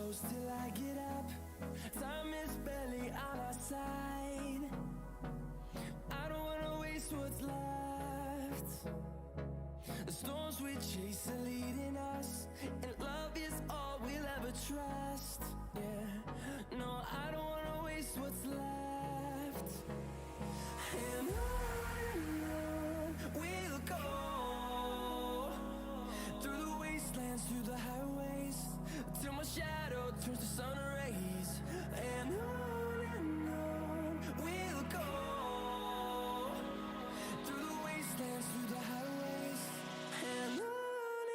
close till I get up. Time is barely on our side. I don't wanna waste what's left. The storms we chase are leading us, and love is all we'll ever trust. Yeah, no, I don't wanna waste what's left. And on we'll go, through the wastelands, through the highways, till my shadow turns to sun rays. And on we'll go, through the wastelands, through the highways, and on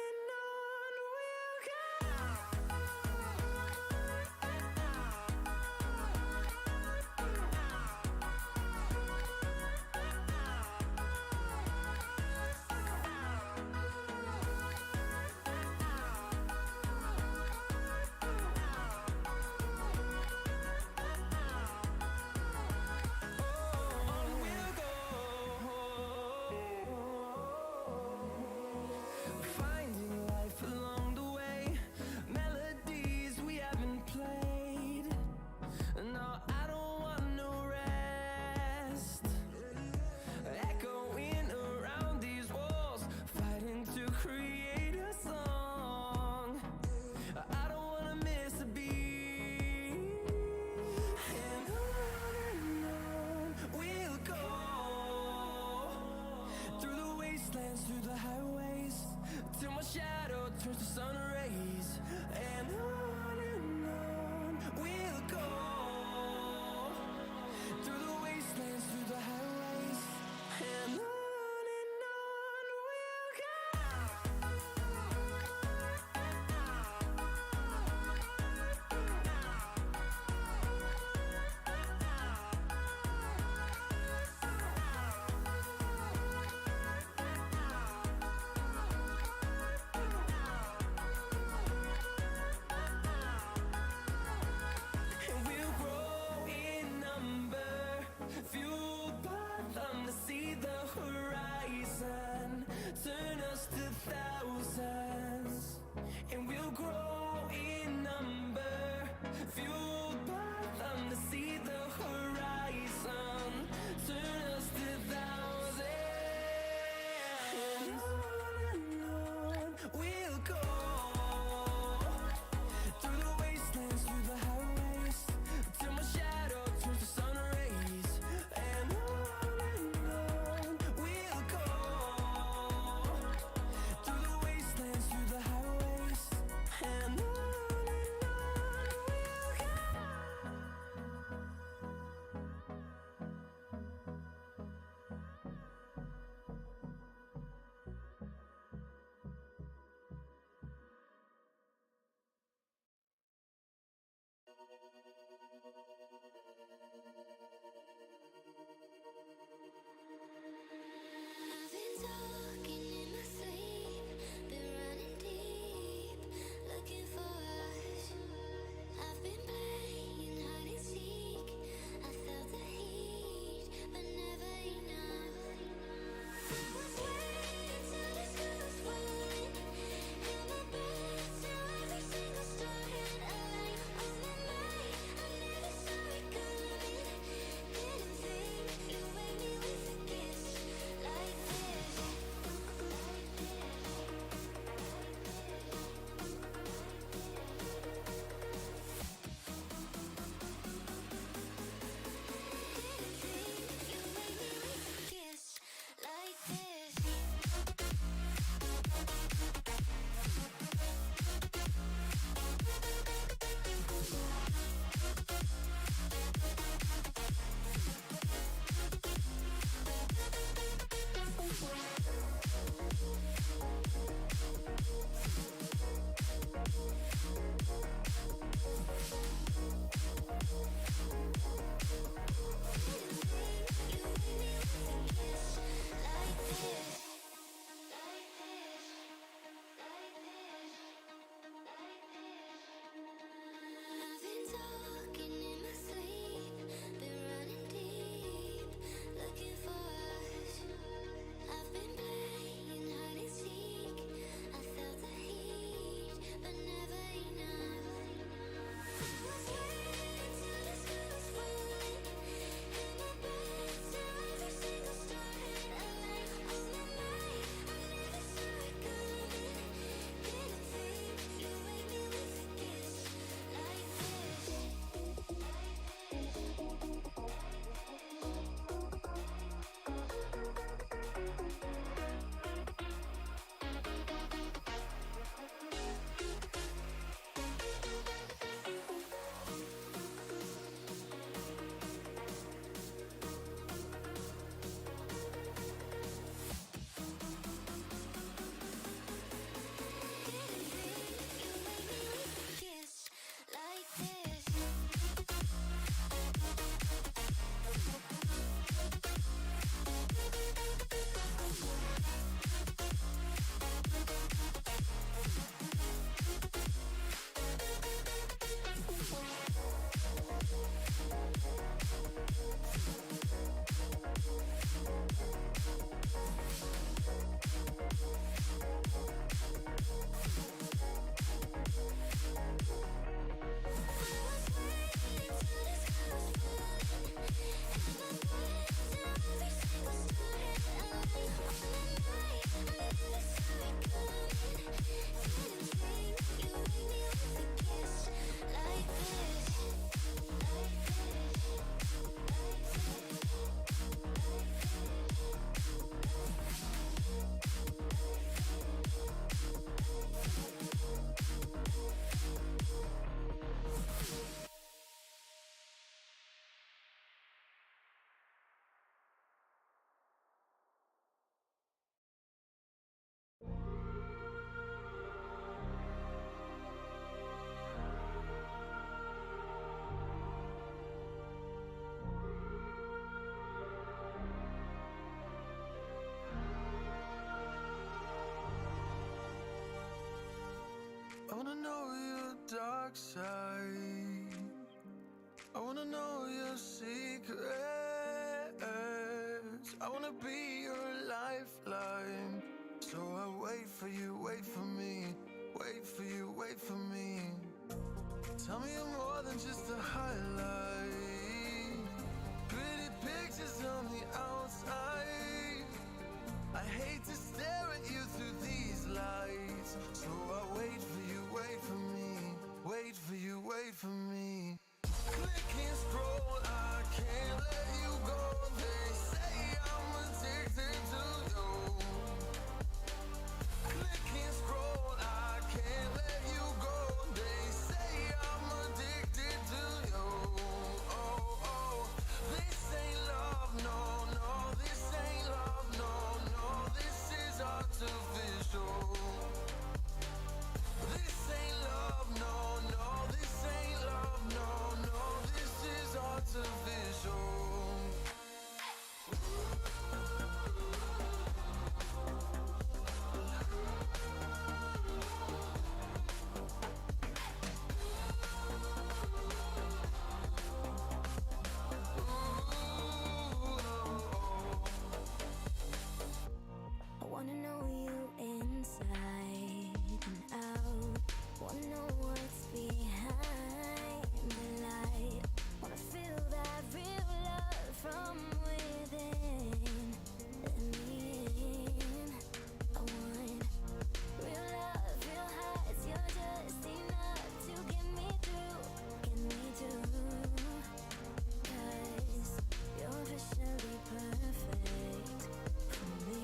we'll go. I wanna know your dark side. I wanna know your secrets. I wanna be your lifeline. So I wait for you, wait for me. Wait for you, wait for me. Tell me you're more than just a highlight. Pretty pictures on the outside. I hate to stare at you through these lights. So I wait for you, wait for me. Wait for you, wait for me. Click and scroll, I can't let you go. They say I'm addicted to you. Click and scroll, I can't let you go. They say I'm addicted to you. Oh, oh, this ain't love, no, no. This ain't love, no, no. This is artificial. This ain't love, no, no. This ain't love, no, no. This is artificial. I wanna know you inside and out. Wanna know what's behind the light. Wanna feel that real love from within. Let me in. I want real love, real highs. You're just enough to get me through. Get me through. 'Cause you're officially perfect for me.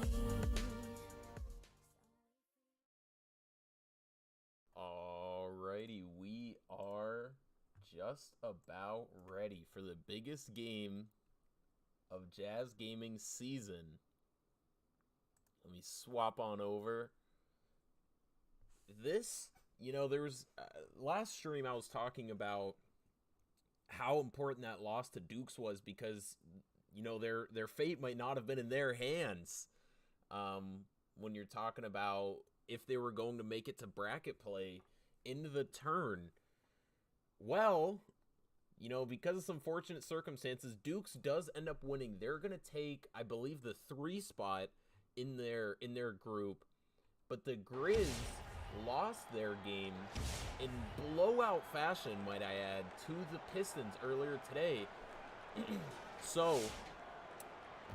Alrighty, we are just about ready for the biggest game of Jazz Gaming season. Let me swap on over. There was last stream I was talking about how important that loss to Dukes was because, their fate might not have been in their hands. When you're talking about if they were going to make it to bracket play into the turn. Well, because of some fortunate circumstances, Dukes does end up winning. They're going to take, I believe, the 3 spot in their group. But the Grizz lost their game in blowout fashion, might I add, to the Pistons earlier today. So,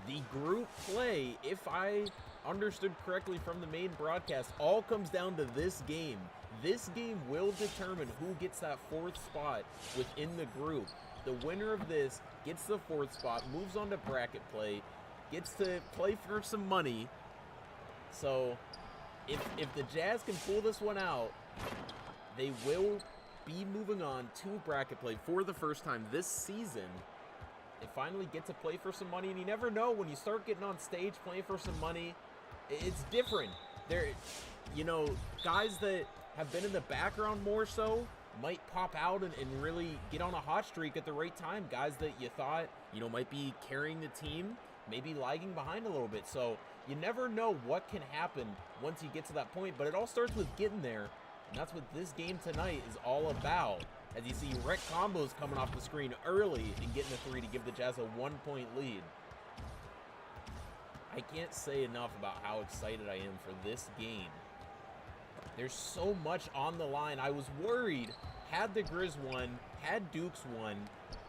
the group play, if I understood correctly from the main broadcast, all comes down to this game. This game will determine who gets that 4th spot within the group. The winner of this gets the 4th spot, moves on to bracket play, gets to play for some money. So, if the Jazz can pull this one out, they will be moving on to bracket play for the first time this season. They finally get to play for some money, and you never know when you start getting on stage playing for some money, it's different. Guys that have been in the background more so might pop out and really get on a hot streak at the right time. Guys that you thought, might be carrying the team, maybe lagging behind a little bit. So you never know what can happen once you get to that point, but it all starts with getting there. And that's what this game tonight is all about. As you see, Rec Combos coming off the screen early and getting the 3 to give the Jazz a 1-point lead. I can't say enough about how excited I am for this game. There's so much on the line. I was worried, had the Grizz won, had Dukes won,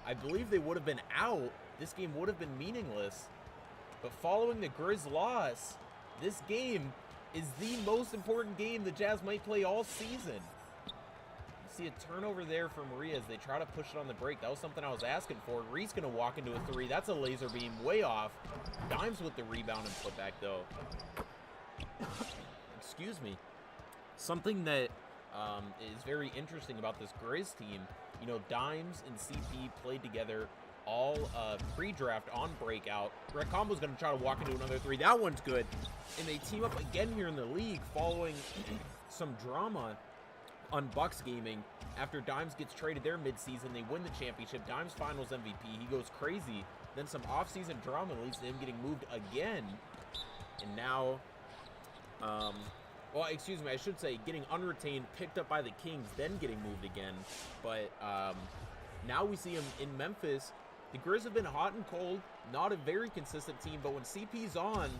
I believe they would have been out. This game would have been meaningless. But following the Grizz loss, this game is the most important game the Jazz might play all season. You see a turnover there for Maria as they try to push it on the break. That was something I was asking for. Reed's going to walk into a 3. That's a laser beam way off. Dimes with the rebound and putback, though. Excuse me. Something that is very interesting about this Grizz team, Dimes and CP played together all pre-draft on Breakout. Rec Combo's going to try to walk into another 3. That one's good. And they team up again here in the league following some drama on Bucks Gaming. After Dimes gets traded there midseason, they win the championship. Dimes finals MVP. He goes crazy. Then some offseason drama leads to him getting moved again. And now, Well, excuse me, I should say getting unretained, picked up by the Kings, then getting moved again. But now we see him in Memphis. The Grizz have been hot and cold, not a very consistent team, but when CP's on,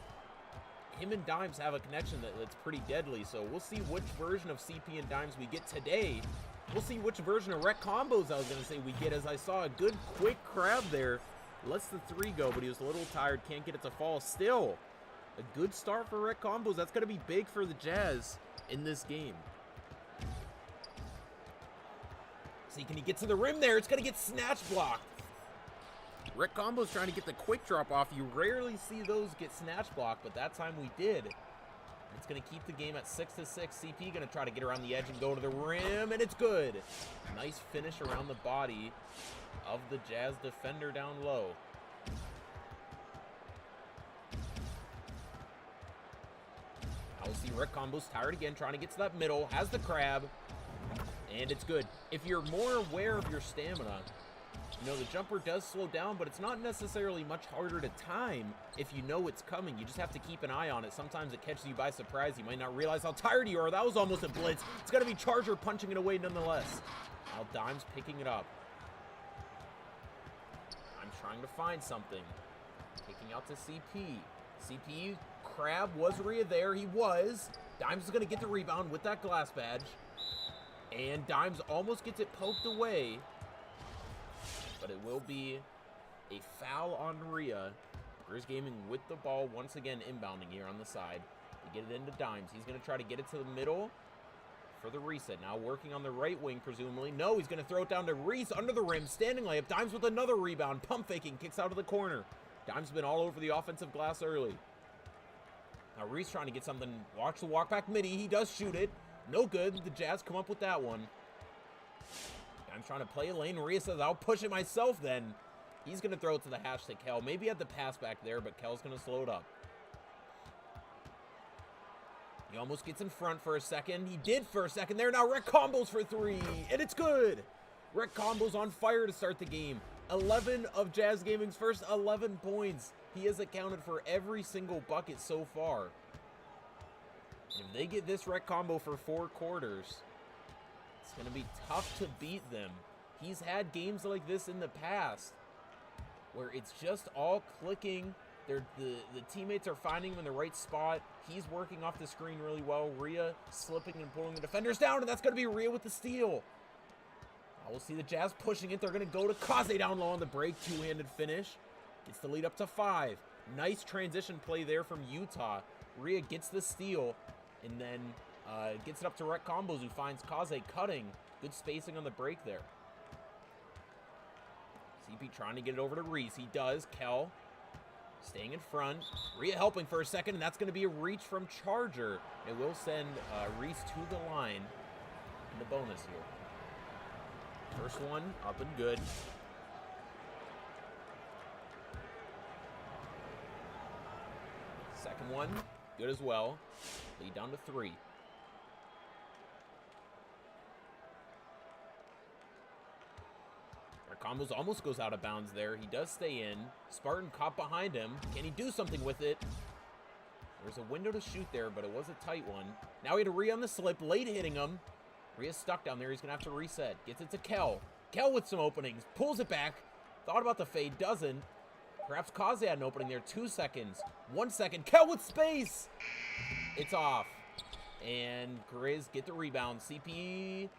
him and Dimes have a connection that's pretty deadly. So we'll see which version of CP and Dimes we get today. We'll see which version of Rec Combos I was going to say we get, as I saw a good quick crab there. Lets the 3 go, but he was a little tired, can't get it to fall. Still, a good start for Rec Combos. That's going to be big for the Jazz in this game. See, can he get to the rim there? It's going to get snatch blocked. Rec Combos trying to get the quick drop off. You rarely see those get snatch blocked, but that time we did. It's going to keep the game at 6-6. CP going to try to get around the edge and go to the rim, and it's good. Nice finish around the body of the Jazz defender down low. I'll see Rec Combos tired again, trying to get to that middle. Has the crab, and it's good. If you're more aware of your stamina, you know, the jumper does slow down, but it's not necessarily much harder to time if you know it's coming. You just have to keep an eye on it. Sometimes it catches you by surprise. You might not realize how tired you are. That was almost a blitz. It's going to be Charger punching it away nonetheless. Now Dimes picking it up. I'm trying to find something. Kicking out to CP. CP, crab, was Rhea there? He was. Dimes is going to get the rebound with that glass badge. And Dimes almost gets it poked away. But it will be a foul on Rhea. Grizz Gaming with the ball once again inbounding here on the side. To get it into Dimes. He's going to try to get it to the middle for the reset. Now working on the right wing, presumably. No, he's going to throw it down to Reese under the rim. Standing layup. Dimes with another rebound. Pump faking. Kicks out of the corner. Dimes been all over the offensive glass early. Now Reese trying to get something. Watch the walk back midi. He does shoot it. No good. The Jazz come up with that one. I'm trying to play a lane. Rhea says, I'll push it myself then. He's going to throw it to the hash to Kel. Maybe had the pass back there, but Kel's going to slow it up. He almost gets in front for a second. He did for a second there. Now Rec Combos for 3, and it's good. Rec Combos on fire to start the game. 11 of Jazz Gaming's first 11 points. He has accounted for every single bucket so far. And if they get this Rec Combo for 4 quarters... it's going to be tough to beat them. He's had games like this in the past where it's just all clicking. The teammates are finding him in the right spot. He's working off the screen really well. Rhea slipping and pulling the defenders down, and that's going to be Rhea with the steal. Now we'll see the Jazz pushing it. They're going to go to Kaze down low on the break. Two-handed finish. Gets the lead up to 5. Nice transition play there from Utah. Rhea gets the steal, and then gets it up to Rec Combos, who finds Kaze cutting. Good spacing on the break there. CP trying to get it over to Reese. He does. Kel staying in front. Rhea helping for a second, and that's going to be a reach from Charger. It will send Reese to the line in the bonus here. First one up and good. Second one, good as well. Lead down to 3. Combos almost goes out of bounds there. He does stay in. Spartan caught behind him. Can he do something with it? There's a window to shoot there, but it was a tight one. Now he had a Rhea on the slip, late hitting him. Rhea's stuck down there. He's going to have to reset. Gets it to Kel. Kel with some openings. Pulls it back. Thought about the fade. Doesn't. Perhaps Kaze had an opening there. 2 seconds. 1 second. Kel with space. It's off. And Grizz get the rebound. CP...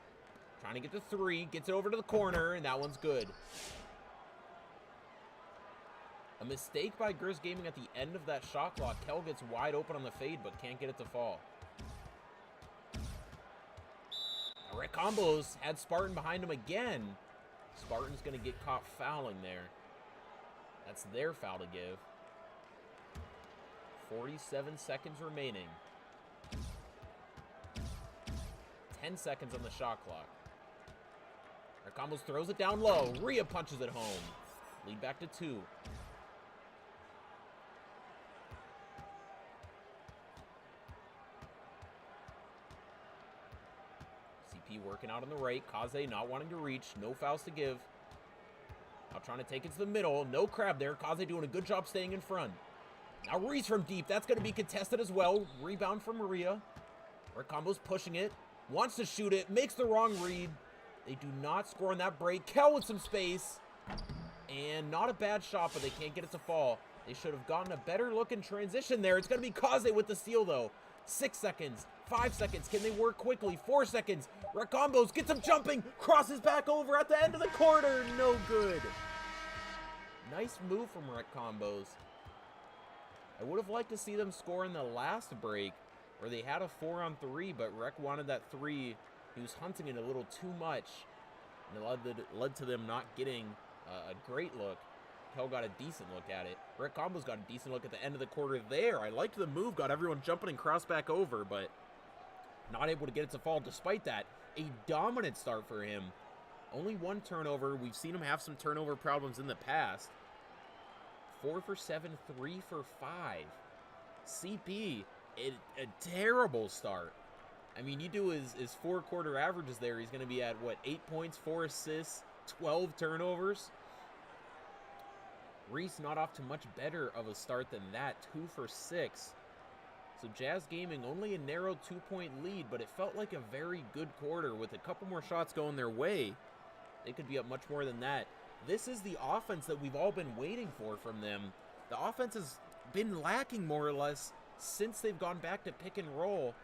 trying to get the 3, gets it over to the corner, and that one's good. A mistake by Grizz Gaming at the end of that shot clock. Kel gets wide open on the fade, but can't get it to fall. Rec Combos had Spartan behind him again. Spartan's going to get caught fouling there. That's their foul to give. 47 seconds remaining. 10 seconds on the shot clock. Combos throws it down low. Rhea punches it home. Lead back to 2. CP working out on the right. Kaze not wanting to reach. No fouls to give. Now trying to take it to the middle. No crab there. Kaze doing a good job staying in front. Now Reese from deep. That's going to be contested as well. Rebound from Rhea. Rick Combo's pushing it, wants to shoot it, makes the wrong read. They do not score on that break. Kel with some space. And not a bad shot, but they can't get it to fall. They should have gotten a better look in transition there. It's going to be Kaze with the steal, though. 6 seconds, 5 seconds. Can they work quickly? 4 seconds. Rick Combos gets him jumping, crosses back over at the end of the quarter. No good. Nice move from Rick Combos. I would have liked to see them score in the last break, where they had a 4-on-3, but Rec wanted that 3. He was hunting it a little too much, and it led to them not getting a great look. Kel got a decent look at it. Rick Combos got a decent look at the end of the quarter there. I liked the move, got everyone jumping and crossed back over, but not able to get it to fall. Despite that, a dominant start for him. Only 1 turnover. We've seen him have some turnover problems in the past. 4 for 7, 3 for 5. CP, a terrible start. I mean, you do his 4-quarter averages there. He's going to be at, what, 8 points, 4 assists, 12 turnovers. Reese not off to much better of a start than that, 2 for 6. So Jazz Gaming only a narrow 2-point lead, but it felt like a very good quarter with a couple more shots going their way. They could be up much more than that. This is the offense that we've all been waiting for from them. The offense has been lacking more or less since they've gone back to pick and roll,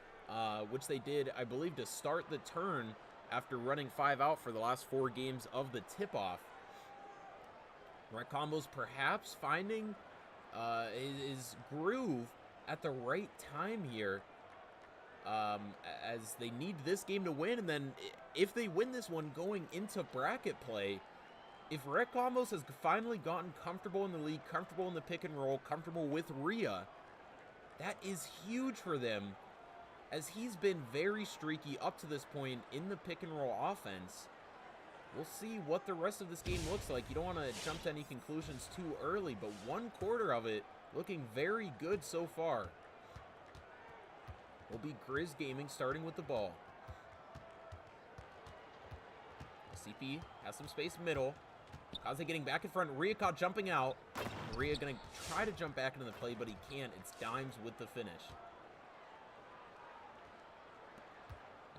which they did, I believe, to start the turn after running 5 out for the last 4 games of the tip-off. Rick Combos perhaps finding his groove at the right time here, as they need this game to win, and then if they win this one going into bracket play, if Rick Combos has finally gotten comfortable in the league, comfortable in the pick and roll, comfortable with Rhea, that is huge for them, as he's been very streaky up to this point in the pick and roll offense. We'll see what the rest of this game looks like. You don't want to jump to any conclusions too early, but 1 quarter of it looking very good so far. Will be Grizz Gaming starting with the ball. CP has some space middle. Kaze getting back in front. Rhea caught jumping out. Rhea going to try to jump back into the play, but he can't. It's Dimes with the finish.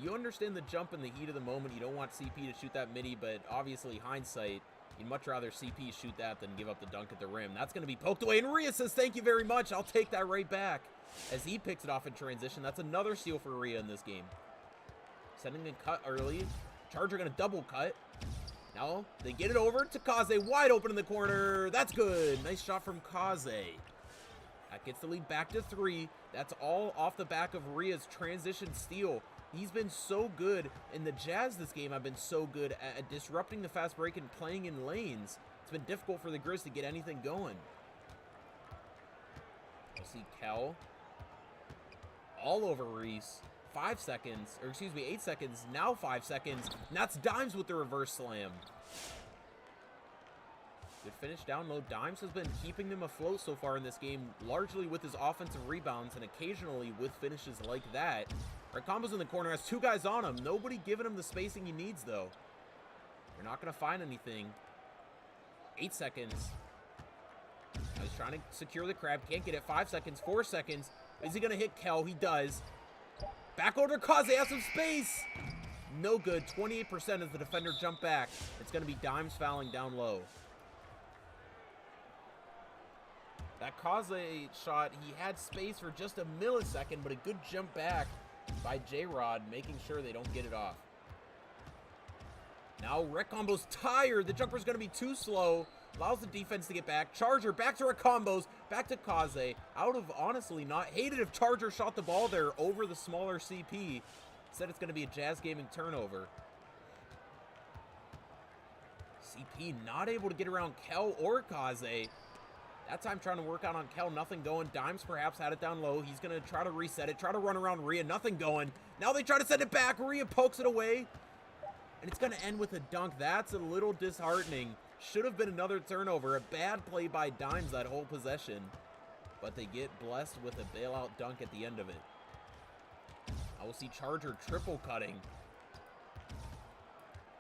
You understand the jump in the heat of the moment. You don't want CP to shoot that midi, but obviously hindsight, you'd much rather CP shoot that than give up the dunk at the rim. That's going to be poked away, and Rhea says, thank you very much. I'll take that right back. As he picks it off in transition, that's another steal for Rhea in this game. Sending a cut early. Charger going to double cut. Now they get it over to Kaze, wide open in the corner. That's good. Nice shot from Kaze. That gets the lead back to 3. That's all off the back of Rhea's transition steal. He's been so good, and the Jazz this game have been so good at disrupting the fast break and playing in lanes. It's been difficult for the Grizz to get anything going. We'll see Kel all over Reese. 5 seconds, or excuse me, 8 seconds, now 5 seconds, and that's Dimes with the reverse slam. Good finish down low. Dimes has been keeping them afloat so far in this game, largely with his offensive rebounds and occasionally with finishes like that. Rick Combos in the corner, has 2 guys on him. Nobody giving him the spacing he needs, though. You're not going to find anything. 8 seconds. Now he's trying to secure the crab. Can't get it. 5 seconds. 4 seconds. Is he going to hit Kel? He does. Back over to Kaze. Has some space. No good. 28% as the defender jump back. It's going to be Dimes fouling down low. That Kaze shot, he had space for just a millisecond, but a good jump back by J-Rod, making sure they don't get it off. Now Rick Combos tired. The jumper's going to be too slow. Allows the defense to get back. Charger back to Rick Combos. Back to Kaze. I would have honestly not hated if Charger shot the ball there over the smaller CP. Said it's going to be a Jazz Gaming turnover. CP not able to get around Kel or Kaze. That time trying to work out on Kel, nothing going. Dimes perhaps had it down low. He's going to try to reset it, try to run around Rhea, nothing going. Now they try to send it back. Rhea pokes it away. And it's going to end with a dunk. That's a little disheartening. Should have been another turnover. A bad play by Dimes that whole possession. But they get blessed with a bailout dunk at the end of it. I will see Charger triple cutting.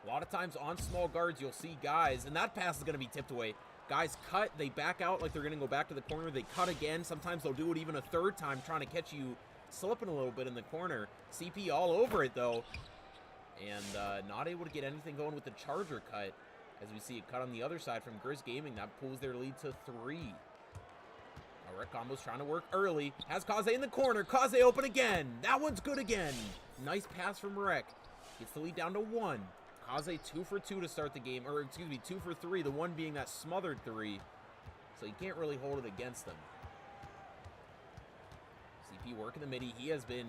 A lot of times on small guards, you'll see guys, and that pass is going to be tipped away. Guys cut, they back out like they're going to go back to the corner. They cut again. Sometimes they'll do it even a 3rd time trying to catch you slipping a little bit in the corner. CP all over it, though. And not able to get anything going with the charger cut. As we see it cut on the other side from Grizz Gaming. That pulls their lead to 3. Now Rec Combo's trying to work early. Has Kaze in the corner. Kaze open again. That one's good again. Nice pass from Rec. Gets the lead down to 1. Kaze 2 for 2 to start the game. Or, excuse me, 2 for 3. The one being that smothered 3. So you can't really hold it against them. CP working the midi. He has been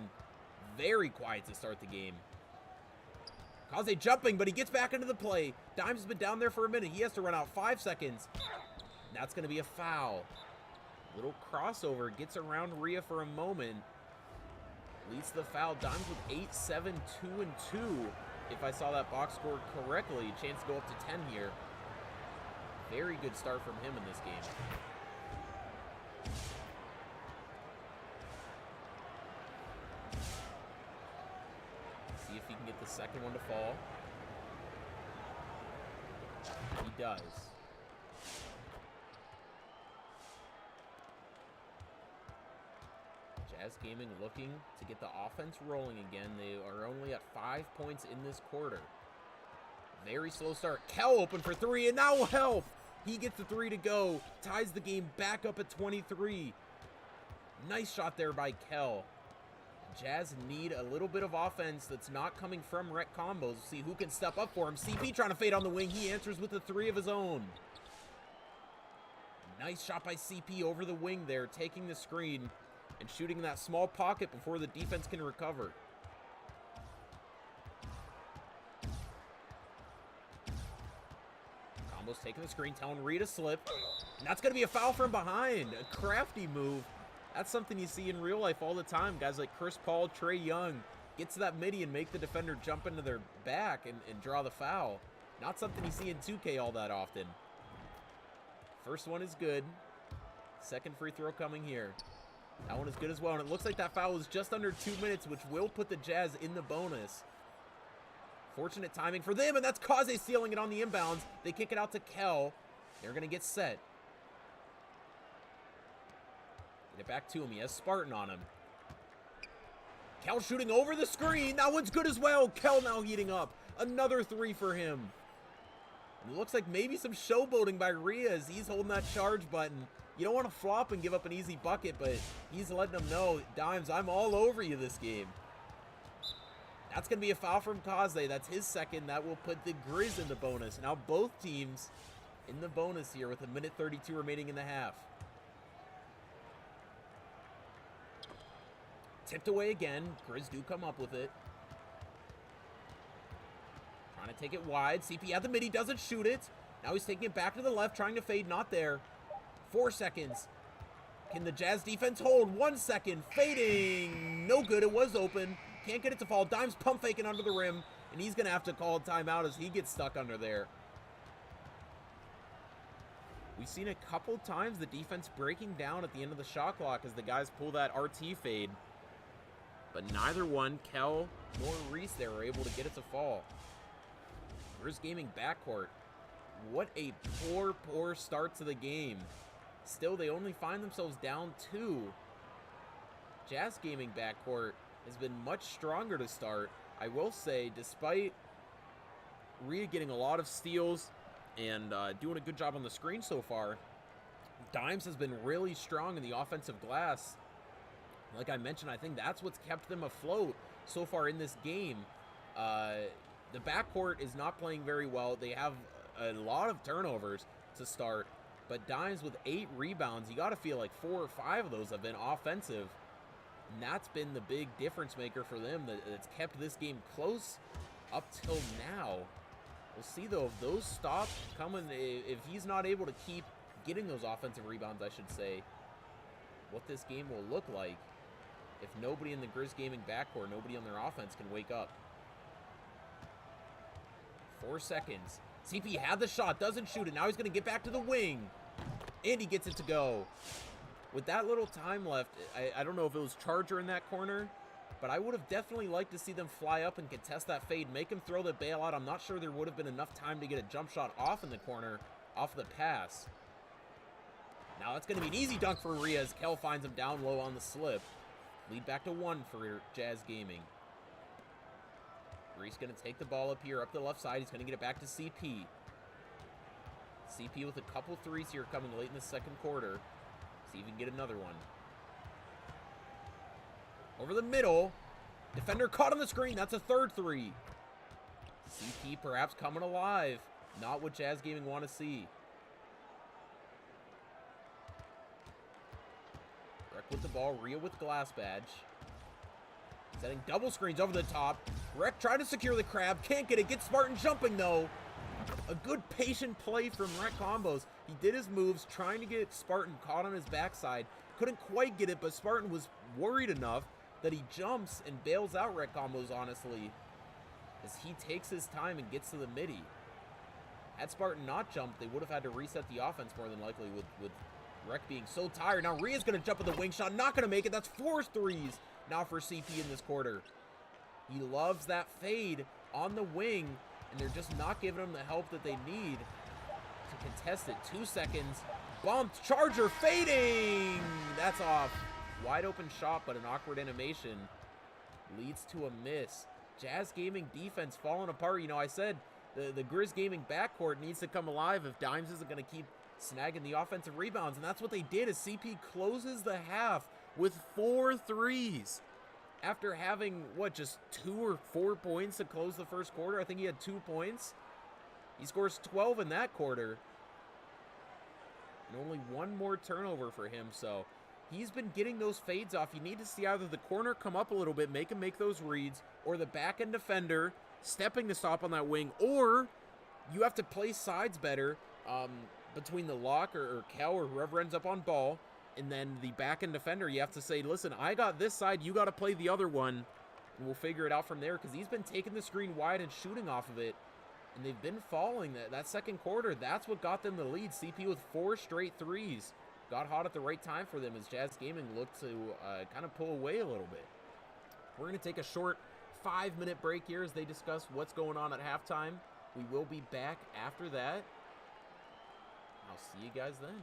very quiet to start the game. Kaze jumping, but he gets back into the play. Dimes has been down there for a minute. He has to run out 5 seconds. That's going to be a foul. Little crossover. Gets around Rhea for a moment. Leads to the foul. Dimes with 8, 7, 2, and 2. If I saw that box score correctly. Chance to go up to 10 here. Very good start from him in this game. See if he can get the second one to fall. He does. Jazz Gaming looking to get the offense rolling again. They are only at 5 points in this quarter. Very slow start. Kel open for 3, and that will help. He gets the 3 to go. Ties the game back up at 23. Nice shot there by Kel. Jazz need a little bit of offense that's not coming from Rec Combos. See who can step up for him. CP trying to fade on the wing. He answers with a 3 of his own. Nice shot by CP over the wing there, taking the screen and shooting in that small pocket before the defense can recover. Combo's taking the screen, telling Rhea to slip. And that's going to be a foul from behind. A crafty move. That's something you see in real life all the time. Guys like Chris Paul, Trae Young get to that midi and make the defender jump into their back and draw the foul. Not something you see in 2K all that often. First one is good. Second free throw coming here. That one is good as well. And it looks like that foul was just under 2 minutes, which will put the Jazz in the bonus. Fortunate timing for them, and that's Kaze stealing it on the inbounds. They kick it out to Kel. They're going to get set. Get it back to him. He has Spartan on him. Kel shooting over the screen. That one's good as well. Kel now heating up. Another 3 for him. And it looks like maybe some showboating by Rhea as he's holding that charge button. You don't want to flop and give up an easy bucket, but he's letting them know, Dimes, I'm all over you this game. That's going to be a foul from Kaze. That's his second. That will put the Grizz in the bonus. Now both teams in the bonus here with 1:32 remaining in the half. Tipped away again. Grizz do come up with it. Trying to take it wide. CP at the midi, doesn't shoot it. Now he's taking it back to the left, trying to fade. Not there. 4 seconds. Can the Jazz defense hold? 1 second. Fading. No good. It was open. Can't get it to fall. Dimes pump faking under the rim. And he's going to have to call a timeout as he gets stuck under there. We've seen a couple times the defense breaking down at the end of the shot clock as the guys pull that RT fade. But neither one, Kel nor Reese there, were able to get it to fall. Grizz Gaming backcourt. What a poor start to the game. Still, they only find themselves down 2. Jazz Gaming backcourt has been much stronger to start. I will say, despite Rhea getting a lot of steals and doing a good job on the screen so far, Dimes has been really strong in the offensive glass. Like I mentioned, I think that's what's kept them afloat so far in this game. The backcourt is not playing very well. They have a lot of turnovers to start, but Dimes with 8 rebounds, you got to feel like 4 or 5 of those have been offensive. And that's been the big difference maker for them that's kept this game close up till now. We'll see, though, if those stop coming, if he's not able to keep getting those offensive rebounds, I should say, what this game will look like if nobody in the Grizz Gaming backcourt, nobody on their offense can wake up. 4 seconds. CP had the shot, doesn't shoot it. Now he's going to get back to the wing. And he gets it to go. With that little time left, I don't know if it was Charger in that corner, but I would have definitely liked to see them fly up and contest that fade, make him throw the bailout. I'm not sure there would have been enough time to get a jump shot off in the corner, off the pass. Now it's going to be an easy dunk for Rhea as Kel finds him down low on the slip. Lead back to 1 for Jazz Gaming. Reese going to take the ball up here, up the left side. He's going to get it back to CP. CP with a couple threes here coming late in the second quarter. See if he can get another one. Over the middle. Defender caught on the screen. That's a third three. CP perhaps coming alive. Not what Jazz Gaming want to see. Rec with the ball. Rhea with glass badge. Setting double screens over the top. Rec trying to secure the crab. Can't get it. Gets Spartan jumping though. A good patient play from Rec Combos. He did his moves trying to get Spartan caught on his backside. Couldn't quite get it, but Spartan was worried enough that he jumps and bails out Rec Combos, honestly, as he takes his time and gets to the midi. Had Spartan not jumped, they would have had to reset the offense more than likely with Rec being so tired. Now Rhea's going to jump at the wing shot. Not going to make it. That's 4 threes now for CP in this quarter. He loves that fade on the wing, and they're just not giving him the help that they need to contest it. 2 seconds. Bumped. Charger fading. That's off. Wide open shot, but an awkward animation leads to a miss. Jazz Gaming defense falling apart. You know, I said the Grizz Gaming backcourt needs to come alive if Dimes isn't going to keep snagging the offensive rebounds. And that's what they did as CP closes the half with 4 threes. After having, what, just 2 or 4 points to close the first quarter? I think he had 2 points. He scores 12 in that quarter. And only 1 more turnover for him, so he's been getting those fades off. You need to see either the corner come up a little bit, make him make those reads, or the back-end defender stepping to stop on that wing, or you have to play sides better between the lock or Kel or whoever ends up on ball, and then the back-end defender, you have to say, listen, I got this side, you got to play the other one, and we'll figure it out from there, because he's been taking the screen wide and shooting off of it, and they've been falling. That second quarter, that's what got them the lead. CP with 4 straight threes. Got hot at the right time for them as Jazz Gaming looked to kind of pull away a little bit. We're going to take a short 5-minute break here as they discuss what's going on at halftime. We will be back after that. I'll see you guys then.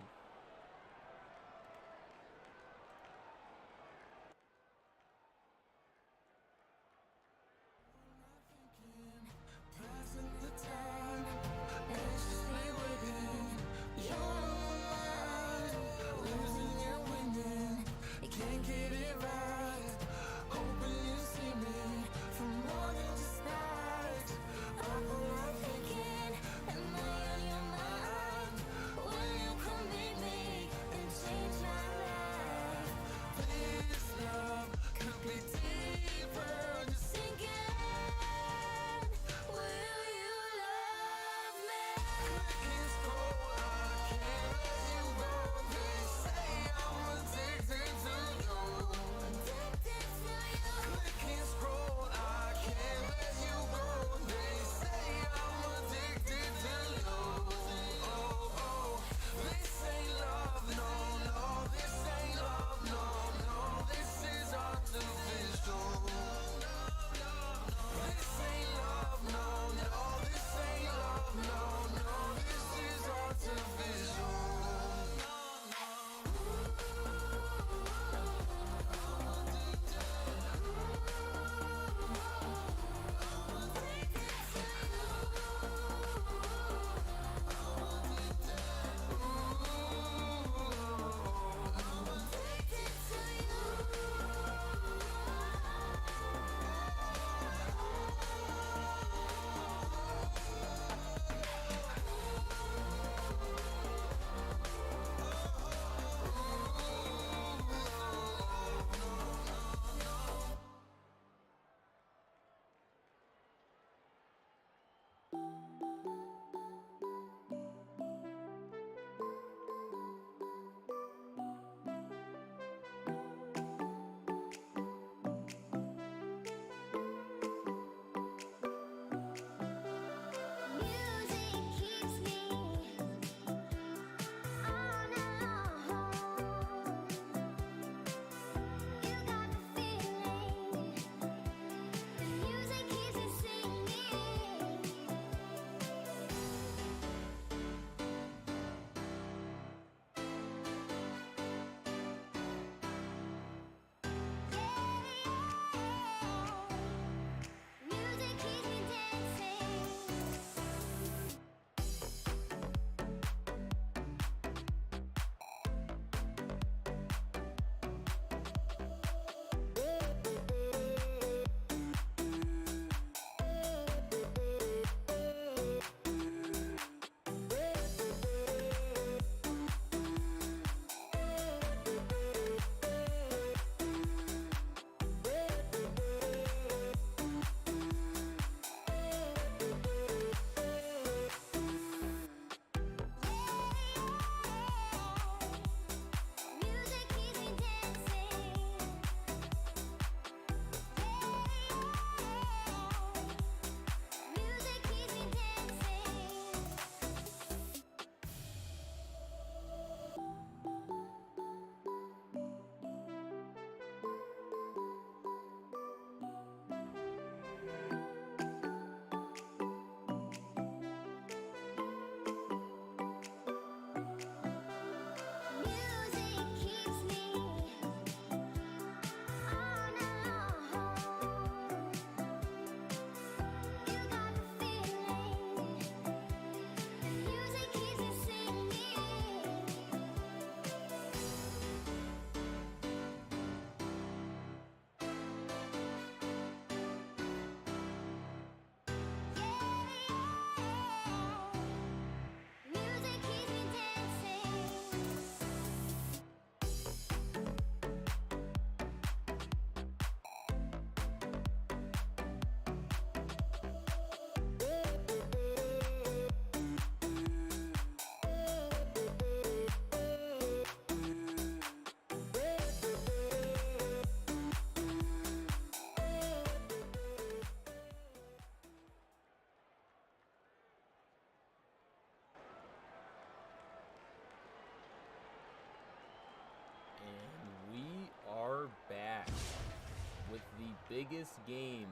biggest game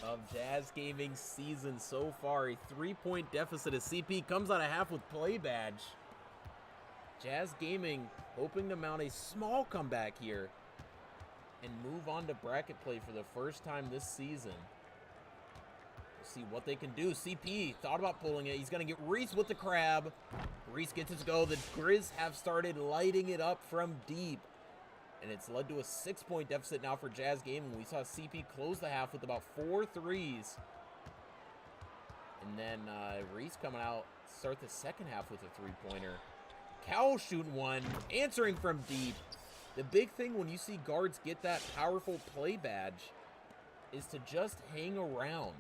of Jazz Gaming season so far. A 3-point deficit as CP comes out of half with play badge. Jazz Gaming hoping to mount a small comeback here and move on to bracket play for the first time this season. We'll see what they can do. CP thought about pulling it. He's going to get Reese with the crab. Reese gets his go. The Grizz have started lighting it up from deep. And it's led to a 6-point deficit now for Jazz Gaming. We saw CP close the half with about 4 threes. And then Reese coming out, start the second half with a 3-pointer. Cal shooting one, answering from deep. The big thing when you see guards get that powerful play badge is to just hang around.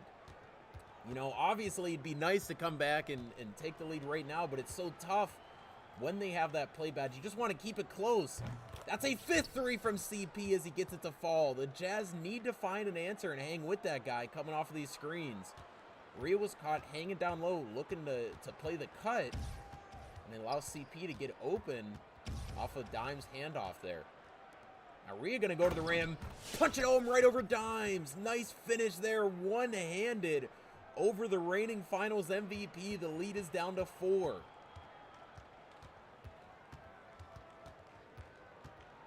You know, obviously it'd be nice to come back and take the lead right now, but it's so tough when they have that play badge. You just want to keep it close. That's a 5th three from CP as he gets it to fall. The Jazz need to find an answer and hang with that guy coming off of these screens. Rhea was caught hanging down low, looking to play the cut, and they allow CP to get open off of Dimes' handoff there. Now Rhea gonna go to the rim, punch it home right over Dimes. Nice finish there, one-handed over the reigning finals MVP. The lead is down to 4.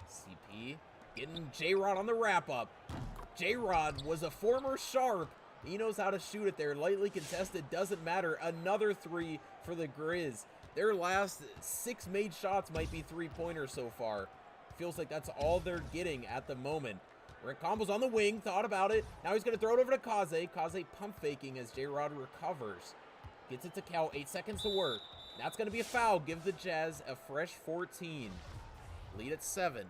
CP getting J-Rod on the wrap-up. J-Rod was a former Sharp. He knows how to shoot it there. Lightly contested, doesn't matter. Another 3 for the Grizz. Their last 6 made shots might be 3-pointers so far. Feels like that's all they're getting at the moment. Rick Combo's on the wing, thought about it. Now he's going to throw it over to Kaze. Kaze pump faking as J-Rod recovers. Gets it to Cal, 8 seconds to work. That's going to be a foul. Give the Jazz a fresh 14. Lead at 7.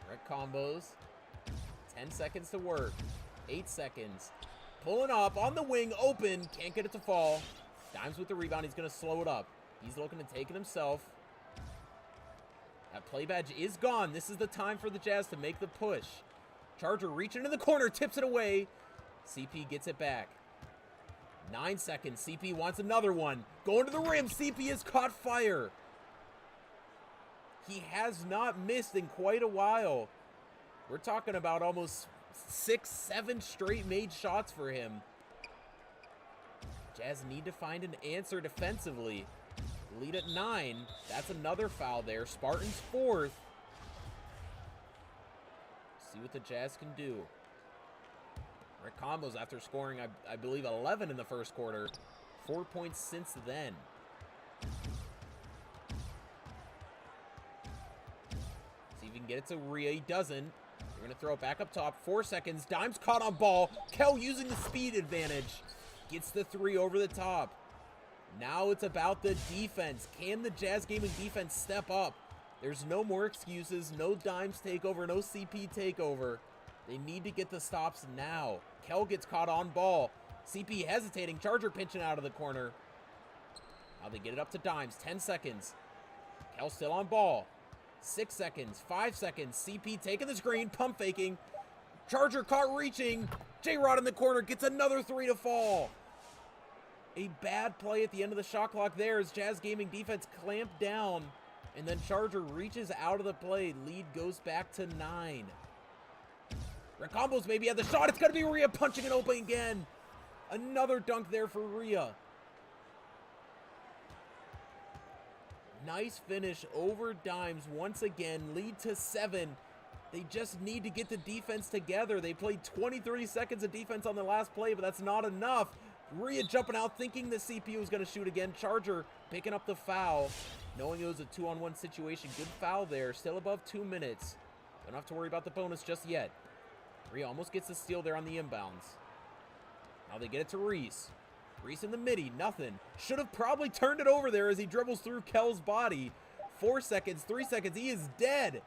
Rick Combos. 10 seconds to work. 8 seconds. Pulling up on the wing, open. Can't get it to fall. Dimes with the rebound. He's going to slow it up. He's looking to take it himself. That play badge is gone. This is the time for the Jazz to make the push. Charger reaching in the corner, tips it away. CP gets it back. 9 seconds. CP wants another one. Going to the rim. CP has caught fire. He has not missed in quite a while. We're talking about almost 6, 7 straight made shots for him. Jazz need to find an answer defensively. Lead at 9. That's another foul there. Spartans 4th. See what the Jazz can do. Rick Combos after scoring, I believe, 11 in the first quarter. 4 points since then. See if he can get it to Rhea. He doesn't. They're going to throw it back up top. 4 seconds. Dimes caught on ball. Kel using the speed advantage. Gets the 3 over the top. Now it's about the defense. Can the Jazz Gaming defense step up? There's no more excuses. No Dimes takeover. No CP takeover. They need to get the stops now. Kel gets caught on ball. CP hesitating. Charger pinching out of the corner. Now they get it up to Dimes. 10 seconds. Kel still on ball. 6 seconds. 5 seconds. CP taking the screen. Pump faking. Charger caught reaching. J-Rod in the corner. Gets another 3 to fall. A bad play at the end of the shot clock there as Jazz Gaming defense clamped down. And then Charger reaches out of the play. Lead goes back to 9. Recombos maybe had the shot. It's going to be Rhea punching it open again. Another dunk there for Rhea. Nice finish over Dimes once again. Lead to 7. They just need to get the defense together. They played 20-30 seconds of defense on the last play, but that's not enough. Rhea jumping out, thinking the CP was going to shoot again. Charger picking up the foul, knowing it was a 2-on-1 situation. Good foul there. Still above 2 minutes. Don't have to worry about the bonus just yet. Rhea almost gets the steal there on the inbounds. Now they get it to Reese. Reese in the midi, nothing. Should have probably turned it over there as he dribbles through Kel's body. 4 seconds, 3 seconds, he is dead.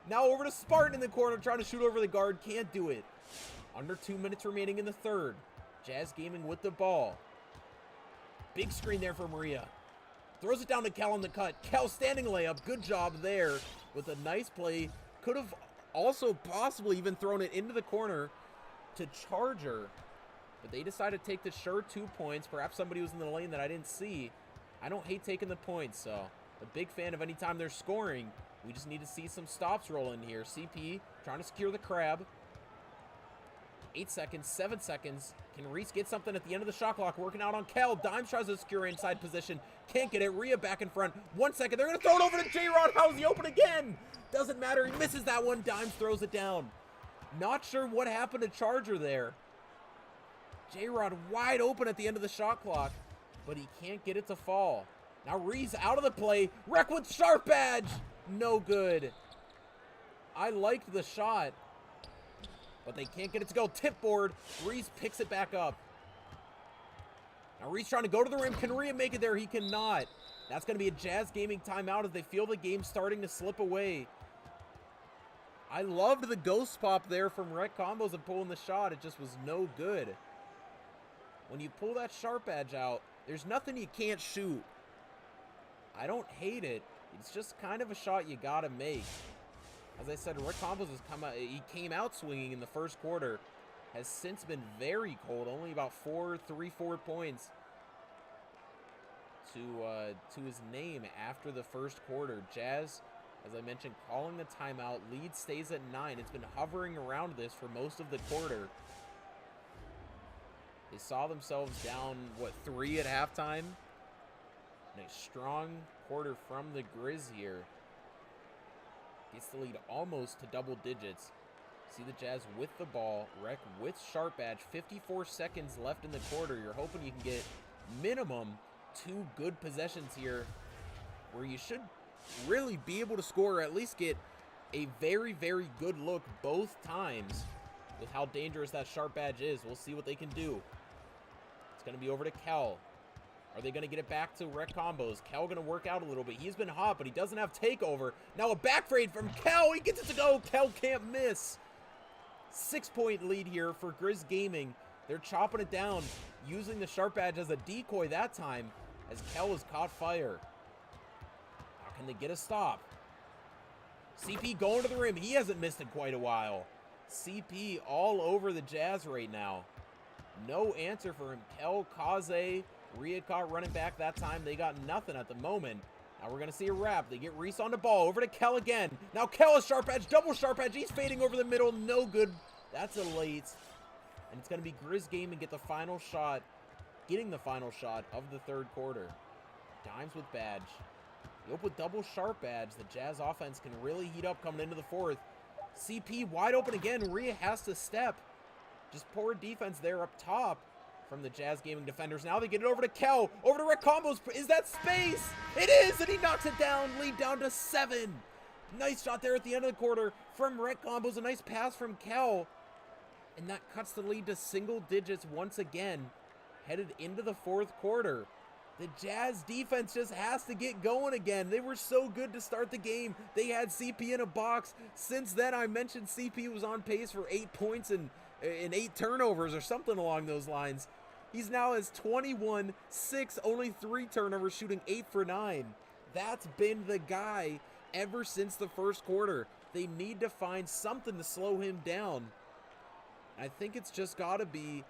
Now over to Spartan in the corner, trying to shoot over the guard, can't do it. Under 2 minutes remaining in the third. Jazz Gaming with the ball. Big screen there for Maria. Throws it down to Kel on the cut. Kel standing layup, good job there with a nice play. Could have also possibly even thrown it into the corner to Charger. But they decided to take the sure 2 points. Perhaps somebody was in the lane that I didn't see. I don't hate taking the points, so a big fan of any time they're scoring. We just need to see some stops roll in here. CP trying to secure the crab. 8 seconds, 7 seconds. Can Reese get something at the end of the shot clock? Working out on Kel. Dimes tries to secure inside position. Can't get it. Rhea back in front. 1 second. They're going to throw it over to J-Rod. How's he open again? Doesn't matter. He misses that one. Dimes throws it down. Not sure what happened to Charger there. J-Rod wide open at the end of the shot clock, but he can't get it to fall. Now Reese out of the play. Wreck with sharp badge. No good. I liked the shot, but they can't get it to go. Tip board. Reese picks it back up. Now Reese trying to go to the rim. Can Rhea make it there? He cannot. That's going to be a Jazz Gaming timeout as they feel the game starting to slip away. I loved the ghost pop there from Rec Combos and pulling the shot. It just was no good. When you pull that sharp edge out, there's nothing you can't shoot. I don't hate it. It's just kind of a shot you got to make. As I said, Rec Combos has come out. He came out swinging in the first quarter. Has since been very cold. Only about 4 points to his name after the first quarter. Jazz, as I mentioned, calling the timeout. Lead stays at 9. It's been hovering around this for most of the quarter. They saw themselves down, 3 at halftime? And a strong quarter from the Grizz here. Gets the lead almost to double digits. See the Jazz with the ball. Rec with sharp badge. 54 seconds left in the quarter. You're hoping you can get minimum 2 good possessions here where you should really be able to score, or at least get a very, very good look both times with how dangerous that sharp badge is. We'll see what they can do. It's going to be over to Kel. Are they going to get it back to Rec Combos? Kel going to work out a little bit. He's been hot, but he doesn't have takeover. Now a back fade from Kel. He gets it to go. Kel can't miss. 6-point lead here for Grizz Gaming. They're chopping it down, using the sharp badge as a decoy that time, as Kel has caught fire. How can they get a stop? CP going to the rim. He hasn't missed in quite a while. CP all over the Jazz right now. No answer for him. Kel, Kaze, Rhea caught running back that time. They got nothing at the moment. Now we're going to see a wrap. They get Reese on the ball. Over to Kel again. Now Kel is sharp edge. Double sharp edge. He's fading over the middle. No good. That's a late. And it's going to be Grizz Gaming get the final shot. Getting the final shot of the third quarter. Dimes with badge. Yope with double sharp badge. The Jazz offense can really heat up coming into the fourth. CP wide open again. Rhea has to step. Just poor defense there up top from the Jazz Gaming defenders. Now they get it over to Kel. Over to Rec Combos. Is that space? It is, and he knocks it down. Lead down to 7. Nice shot there at the end of the quarter from Rec Combos. A nice pass from Kel. And that cuts the lead to single digits once again. Headed into the fourth quarter. The Jazz defense just has to get going again. They were so good to start the game. They had CP in a box. Since then, I mentioned CP was on pace for 8 points and 8 turnovers or something along those lines. He's now has 21, 6, only 3 turnovers, shooting 8 for 9. That's been the guy ever since the first quarter. They need to find something to slow him down. I think it's just got to be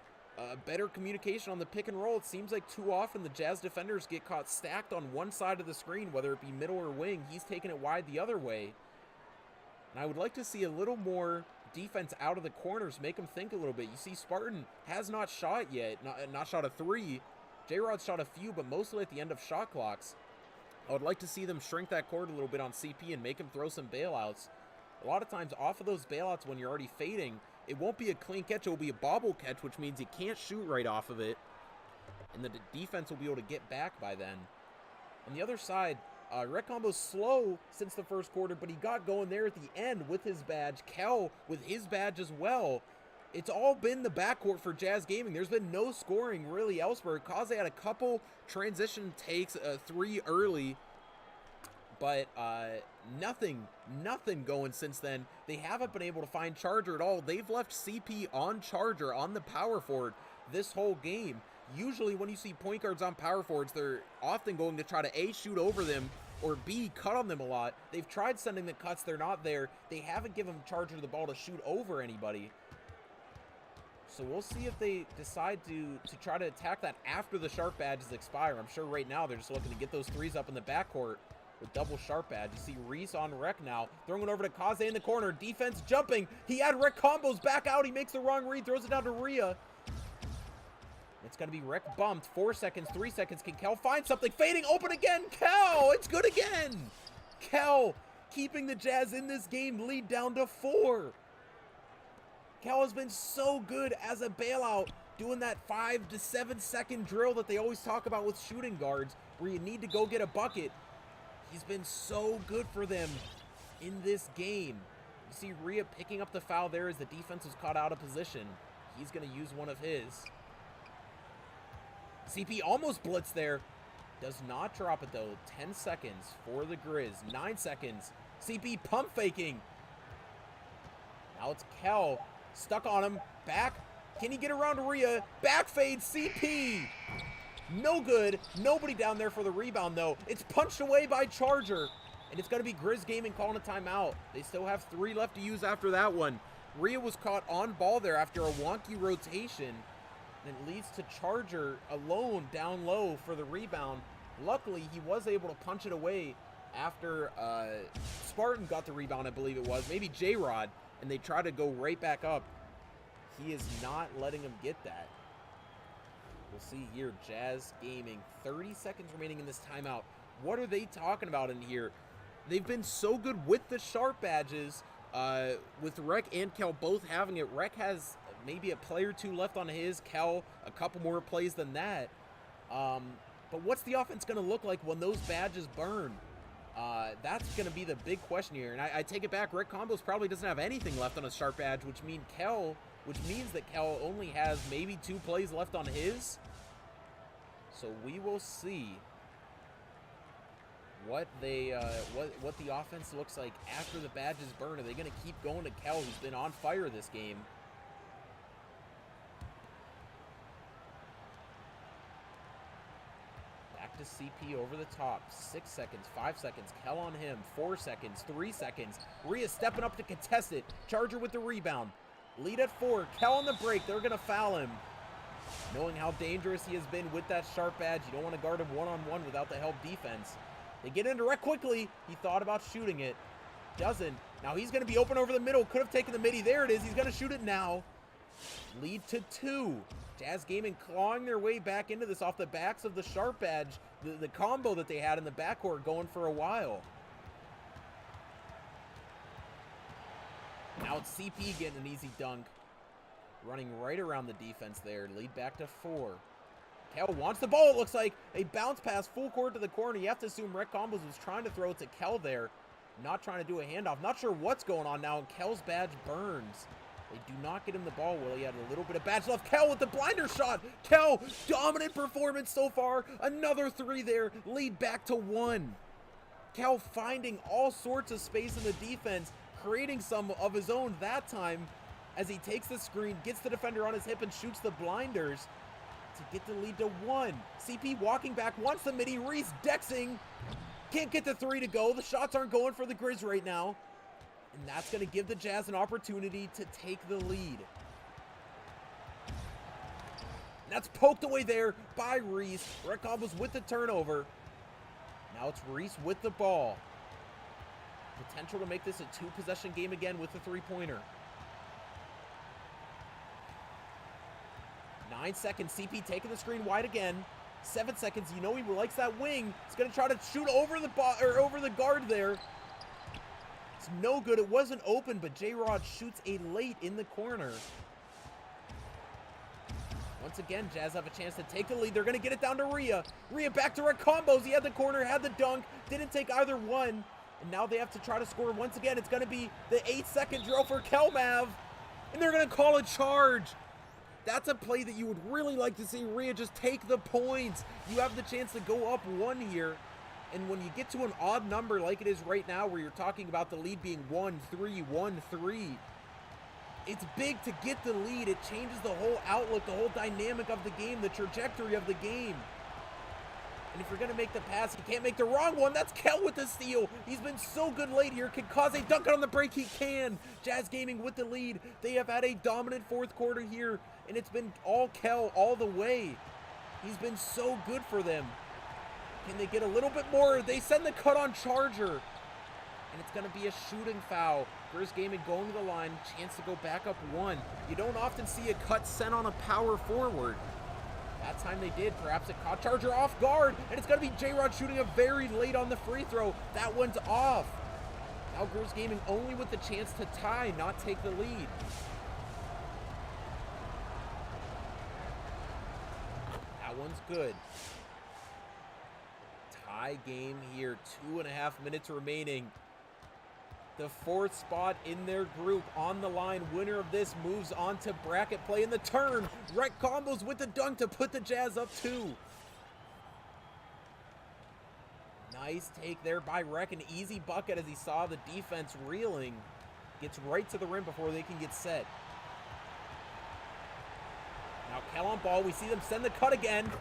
better communication on the pick and roll. It seems like too often the Jazz defenders get caught stacked on one side of the screen, whether it be middle or wing. He's taking it wide the other way. And I would like to see a little more defense out of the corners, make them think a little bit. You see Spartan has not shot yet, not shot a 3. J-Rod shot a few, but mostly at the end of shot clocks. I would like to see them shrink that court a little bit on CP and make him throw some bailouts. A lot of times off of those bailouts when you're already fading, it won't be a clean catch, it will be a bobble catch, which means you can't shoot right off of it. And the defense will be able to get back by then. On the other side, Rec Combo's slow since the first quarter, but he got going there at the end with his badge. Kel with his badge as well. It's all been the backcourt for Jazz Gaming. There's been no scoring really elsewhere. Kaze had a couple transition takes, 3 early, but nothing going since then. They haven't been able to find Charger at all. They've left CP on Charger on the power forward this whole game. Usually when you see point guards on power forwards, they're often going to try to A, shoot over them, or B, cut on them a lot. They've tried sending the cuts. They're not there. They haven't given Charger the ball to shoot over anybody. So we'll see if they decide to try to attack that after the sharp badges expire. I'm sure right now they're just looking to get those 3s up in the backcourt with double sharp badge. You see Reese on Rec now, throwing it over to Kaze in the corner. Defense jumping. He had Rec combos back out. He makes the wrong read, throws it down to Rhea. It's going to be Rec bumped. 4 seconds, 3 seconds. Can Kel find something? Fading open again. Kel, it's good again. Kel keeping the Jazz in this game, lead down to 4. Kel has been so good as a bailout, doing that 5 to 7 second drill that they always talk about with shooting guards, where you need to go get a bucket. He's been so good for them in this game. You see Rhea picking up the foul there as the defense was caught out of position. He's going to use one of his. CP almost blitzed there. Does not drop it though. 10 seconds for the Grizz. 9 seconds. CP pump faking. Now it's Kel. Stuck on him. Back. Can he get around Rhea? Back fade CP. No good. Nobody down there for the rebound though. It's punched away by Charger. And it's going to be Grizz Gaming calling a timeout. They still have 3 left to use after that one. Rhea was caught on ball there after a wonky rotation. And it leads to Charger alone down low for the rebound. Luckily, he was able to punch it away after Spartan got the rebound, I believe it was. Maybe J-Rod. And they try to go right back up. He is not letting him get that. We'll see here, Jazz Gaming. 30 seconds remaining in this timeout. What are they talking about in here? They've been so good with the sharp badges, with Rec and Kel both having it. Rec has maybe a play or 2 left on his. Kel, a couple more plays than that. But what's the offense going to look like when those badges burn? That's going to be the big question here. And I take it back. Rec Combos probably doesn't have anything left on a sharp badge, which means that Kel only has maybe 2 plays left on his. So we will see what what the offense looks like after the badges burn. Are they going to keep going to Kel, who's been on fire this game? Back to CP over the top. 6 seconds, 5 seconds. Kel on him. 4 seconds, 3 seconds. Rhea stepping up to contest it. Charger with the rebound. Lead at 4. Kel on the break. They're going to foul him. Knowing how dangerous he has been with that sharp badge, you don't want to guard him one-on-one without the help defense. They get into Rec quickly. He thought about shooting it. Doesn't. Now he's going to be open over the middle. Could have taken the midi. There it is. He's going to shoot it now. Lead to 2. Jazz Gaming clawing their way back into this off the backs of the sharp badge. The combo that they had in the backcourt going for a while. Now it's CP getting an easy dunk. Running right around the defense there. Lead back to 4. Kel wants the ball, it looks like. A bounce pass full court to the corner. You have to assume Rec Combos was trying to throw it to Kel there. Not trying to do a handoff. Not sure what's going on now. Kel's badge burns. They do not get him the ball. Well, he had a little bit of badge left. Kel with the blinder shot. Kel, dominant performance so far. Another 3 there. Lead back to 1. Kel finding all sorts of space in the defense. Creating some of his own that time. As he takes the screen, gets the defender on his hip and shoots the blinders to get the lead to 1. CP walking back, wants the midi. Reese dexing. Can't get the 3 to go. The shots aren't going for the Grizz right now. And that's going to give the Jazz an opportunity to take the lead. That's poked away there by Reese. Rec Combos with the turnover. Now it's Reese with the ball. Potential to make this a 2-possession game again with the 3-pointer. 9 seconds. CP taking the screen wide again. 7 seconds. You know he likes that wing. He's going to try to shoot over the guard there. It's no good. It wasn't open, but J-Rod shoots a late in the corner. Once again, Jazz have a chance to take the lead. They're going to get it down to Rhea. Rhea back to Rec Combos. He had the corner, had the dunk. Didn't take either one. And now they have to try to score once again. It's going to be the 8-second drill for Kelmav. And they're going to call a charge. That's a play that you would really like to see Rhea just take the points. You have the chance to go up 1 here. And when you get to an odd number like it is right now, where you're talking about the lead being 1-3, 1-3, it's big to get the lead. It changes the whole outlook, the whole dynamic of the game, the trajectory of the game. And if you're going to make the pass, you can't make the wrong one. That's Kel with the steal. He's been so good late here. Can Kaze dunk it on the break? He can. Jazz Gaming with the lead. They have had a dominant 4th quarter here, and it's been all Kel all the way. He's been so good for them. Can they get a little bit more? They send the cut on Charger. And it's going to be a shooting foul. Grizz Gaming going to the line. Chance to go back up 1. You don't often see a cut sent on a power forward. That time they did. Perhaps it caught Charger off guard. And it's going to be J-Rod shooting a very late on the free throw. That one's off. Now Grizz Gaming only with the chance to tie, not take the lead. That one's good. Tie game here. 2.5 minutes remaining. The 4th spot in their group on the line. Winner of this moves on to bracket play in the turn. Rec Combos with the dunk to put the Jazz up 2. Nice take there by Rec. An easy bucket as he saw the defense reeling. Gets right to the rim before they can get set. Now Kel on ball. We see them send the cut again.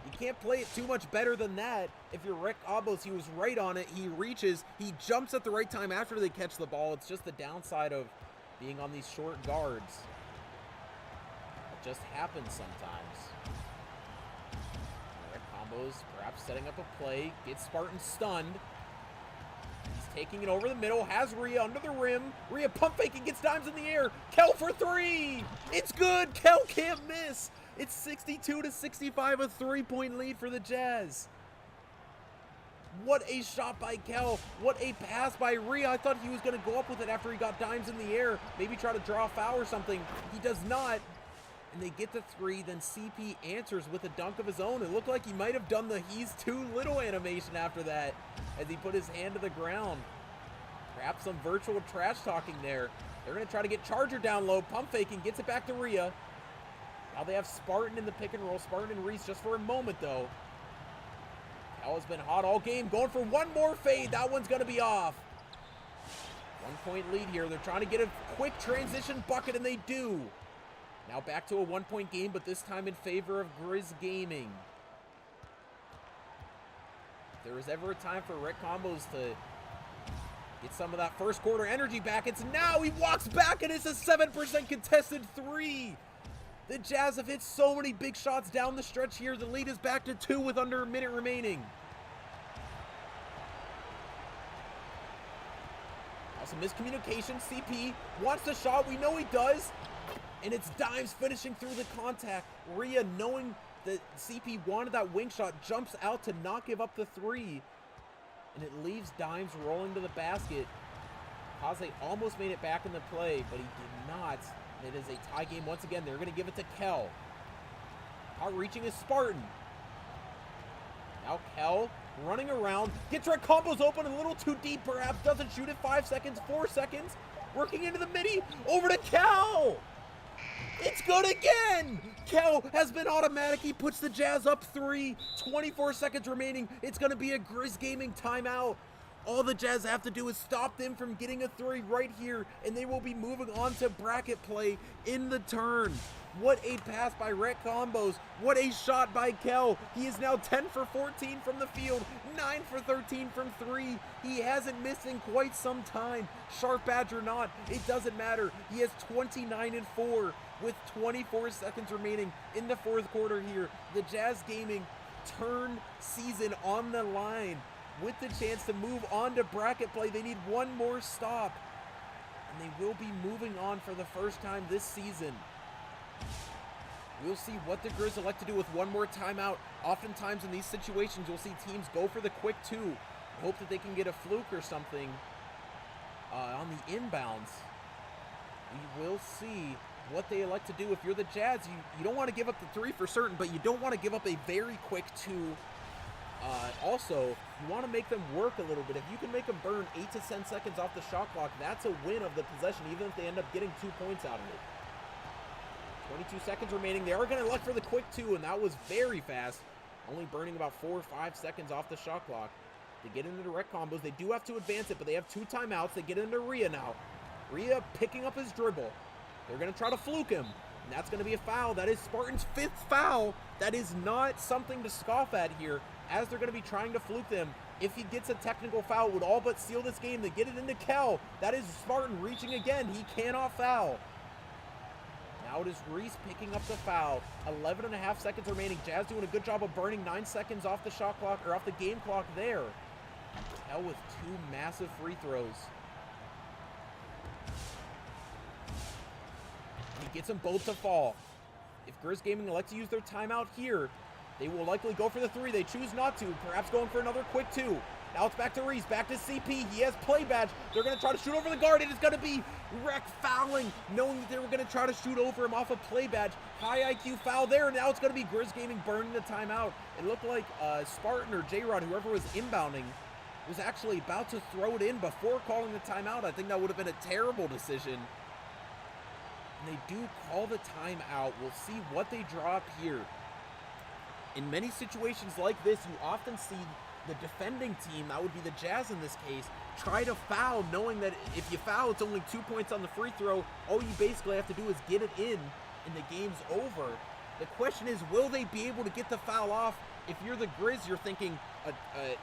You can't play it too much better than that. If you're Rec Combos, he was right on it. He reaches. He jumps at the right time after they catch the ball. It's just the downside of being on these short guards. It just happens sometimes. Rec Combos perhaps setting up a play. Gets Spartan stunned. He's taking it over the middle. Has Rhea under the rim. Rhea pump fake and gets dimes in the air. Kel for 3. It's good. Kel can't miss. It's 62-65, a 3-point lead for the Jazz. What a shot by Kel. What a pass by Rhea. I thought he was going to go up with it after he got dimes in the air. Maybe try to draw a foul or something. He does not. And they get the 3. Then CP answers with a dunk of his own. It looked like he might have done the he's too little animation after that as he put his hand to the ground. Perhaps some virtual trash talking there. They're going to try to get Charger down low. Pump faking. Gets it back to Rhea. Now they have Spartan in the pick and roll. Spartan and Reese just for a moment, though. Cal has been hot all game. Going for one more fade. That one's going to be off. 1-point lead here. They're trying to get a quick transition bucket, and they do. Now back to a 1-point game, but this time in favor of Grizz Gaming. If there was ever a time for Rec Combos to get some of that first quarter energy back, it's now. He walks back, and it's a 7% contested 3. The Jazz have hit so many big shots down the stretch here. The lead is back to 2 with under a minute remaining. Now some miscommunication. CP wants the shot. We know he does. And it's Dimes finishing through the contact. Rhea, knowing that CP wanted that wing shot, jumps out to not give up the 3. And it leaves Dimes rolling to the basket. Kaze almost made it back in the play, but he did not. It is a tie game once again. They're going to give it to Kel. Outreaching is Spartan. Now Kel running around. Gets Rec Combos open a little too deep perhaps. Doesn't shoot it. 5 seconds. 4 seconds. Working into the midi. Over to Kel. It's good again. Kel has been automatic. He puts the Jazz up 3. 24 seconds remaining. It's going to be a Grizz Gaming timeout. All the Jazz have to do is stop them from getting a 3 right here, and they will be moving on to bracket play in the turn. What a pass by Rec Combos. What a shot by Kel. He is now 10 for 14 from the field, 9 for 13 from 3. He hasn't missed in quite some time. Sharp badge or not, it doesn't matter. He has 29 and 4 with 24 seconds remaining in the 4th quarter here. The Jazz Gaming turn season on the line. With the chance to move on to bracket play, they need one more stop. And they will be moving on for the first time this season. We'll see what the Grizz elect to do with one more timeout. Oftentimes in these situations, you'll see teams go for the quick 2. Hope that they can get a fluke or something on the inbounds. We will see what they elect to do. If you're the Jazz, you don't want to give up the 3 for certain, but you don't want to give up a very quick 2. Also, you want to make them work a little bit. If you can make them burn 8 to 10 seconds off the shot clock, that's a win of the possession, even if they end up getting 2 points out of it. 22 seconds remaining. They are going to elect for the quick 2, and that was very fast. Only burning about 4 or 5 seconds off the shot clock. They get into the Rec Combos. They do have to advance it, but they have 2 timeouts. They get into Rhea now. Rhea picking up his dribble. They're going to try to fluke him, and that's going to be a foul. That is Spartan's 5th foul. That is not something to scoff at here, as they're going to be trying to fluke them. If he gets a technical foul, it would all but seal this game. They get it into Kel. That is Spartan reaching again. He cannot foul. Now it is Reese picking up the foul. 11.5 seconds remaining. Jazz doing a good job of burning 9 seconds off the shot clock, or off the game clock there. Kell with 2 massive free throws. He gets them both to fall. If Grizz Gaming elects to use their timeout here, they will likely go for the 3. They choose not to, perhaps going for another quick 2. Now it's back to Reese, back to CP. He has play badge. They're going to try to shoot over the guard. It is going to be Rec fouling, knowing that they were going to try to shoot over him off a play badge. High IQ foul there. Now it's going to be Grizz Gaming burning the timeout. It looked like Spartan or J-Rod, whoever was inbounding, was actually about to throw it in before calling the timeout. I think that would have been a terrible decision. And they do call the timeout. We'll see what they draw up here. In many situations like this, you often see the defending team, that would be the Jazz in this case, try to foul, knowing that if you foul, it's only 2 points on the free throw. All you basically have to do is get it in, and the game's over. The question is, will they be able to get the foul off? If you're the Grizz, you're thinking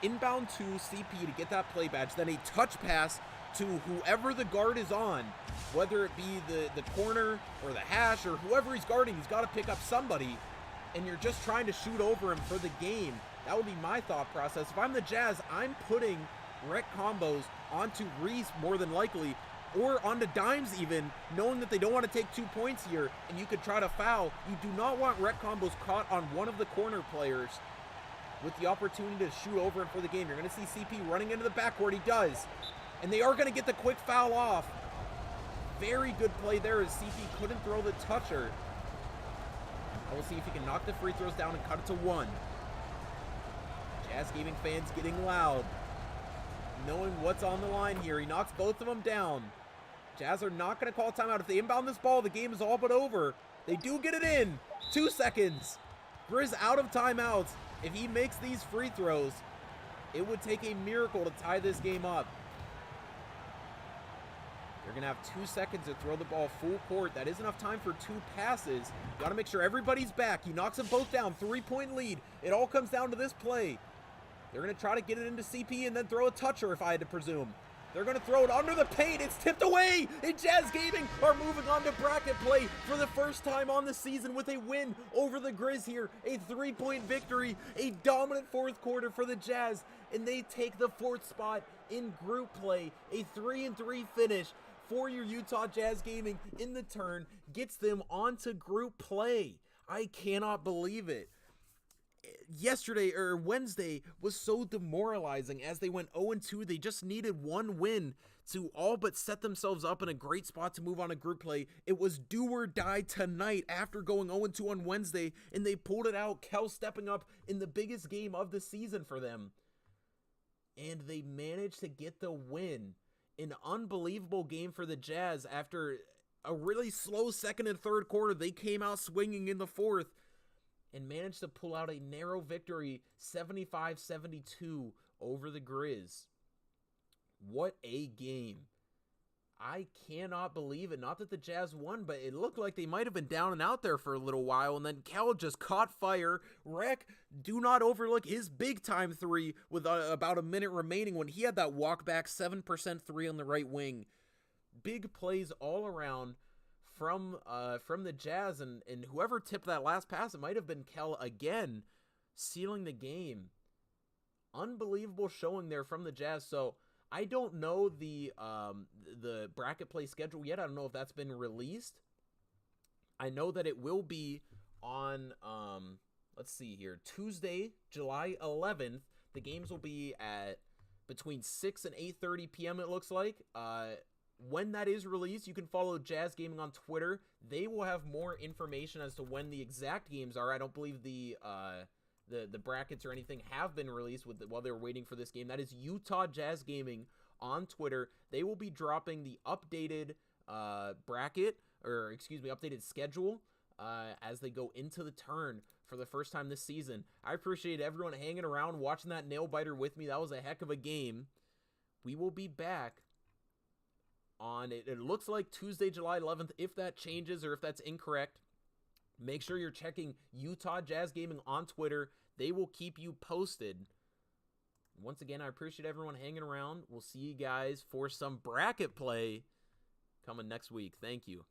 inbound to CP to get that play badge, then a touch pass to whoever the guard is on, whether it be the corner or the hash or whoever he's guarding. He's got to pick up somebody, and you're just trying to shoot over him for the game. That would be my thought process. If I'm the Jazz, I'm putting rec combos onto Reese more than likely, or onto Dimes even, knowing that they don't want to take 2 points here, and you could try to foul. You do not want rec combos caught on one of the corner players with the opportunity to shoot over him for the game. You're going to see CP running into the backcourt. He does. And they are going to get the quick foul off. Very good play there as CP couldn't throw the toucher. I will see if he can knock the free throws down and cut it to 1. Jazz Gaming fans getting loud, knowing what's on the line here. He knocks both of them down. Jazz are not going to call timeout. If they inbound this ball, the game is all but over. They do get it in. 2 seconds. Grizz out of timeouts. If he makes these free throws, it would take a miracle to tie this game up. They're going to have 2 seconds to throw the ball full court. That is enough time for 2 passes. Got to make sure everybody's back. He knocks them both down. 3-point lead. It all comes down to this play. They're going to try to get it into CP and then throw a toucher, if I had to presume. They're going to throw it under the paint. It's tipped away. And Jazz Gaming are moving on to bracket play for the first time on the season with a win over the Grizz here. A 3-point victory. A dominant fourth quarter for the Jazz. And they take the 4th spot in group play. A 3-3 finish for your Utah Jazz Gaming in the turn. Gets them onto group play. I cannot believe it. Yesterday or Wednesday was so demoralizing as they went 0-2. They just needed 1 win to all but set themselves up in a great spot to move on to group play. It was do or die tonight after going 0-2 on Wednesday, and they pulled it out. Kell stepping up in the biggest game of the season for them, and they managed to get the win. An unbelievable game for the Jazz. After a really slow second and third quarter, they came out swinging in the 4th and managed to pull out a narrow victory, 75-72 over the Grizz. What a game. I cannot believe it. Not that the Jazz won, but it looked like they might have been down and out there for a little while, and then Kell just caught fire. Rec, do not overlook his big-time 3 with about a minute remaining when he had that walk-back 7% 3 on the right wing. Big plays all around from the Jazz, and whoever tipped that last pass, it might have been Kell again, sealing the game. Unbelievable showing there from the Jazz. So I don't know the bracket play schedule yet. I don't know if that's been released. I know that it will be on, let's see here, Tuesday, July 11th. The games will be at between 6 and 8:30 p.m. it looks like. When that is released, you can follow Jazz Gaming on Twitter. They will have more information as to when the exact games are. I don't believe the brackets or anything have been released while they're waiting for this game. That is Utah Jazz Gaming on Twitter. They will be dropping the updated updated schedule as they go into the turn for the first time this season. I appreciate everyone hanging around, watching that nail biter with me. That was a heck of a game. We will be back on it. It looks like Tuesday, July 11th. If that changes or if that's incorrect, make sure you're checking Utah Jazz Gaming on Twitter. They will keep you posted. Once again, I appreciate everyone hanging around. We'll see you guys for some bracket play coming next week. Thank you.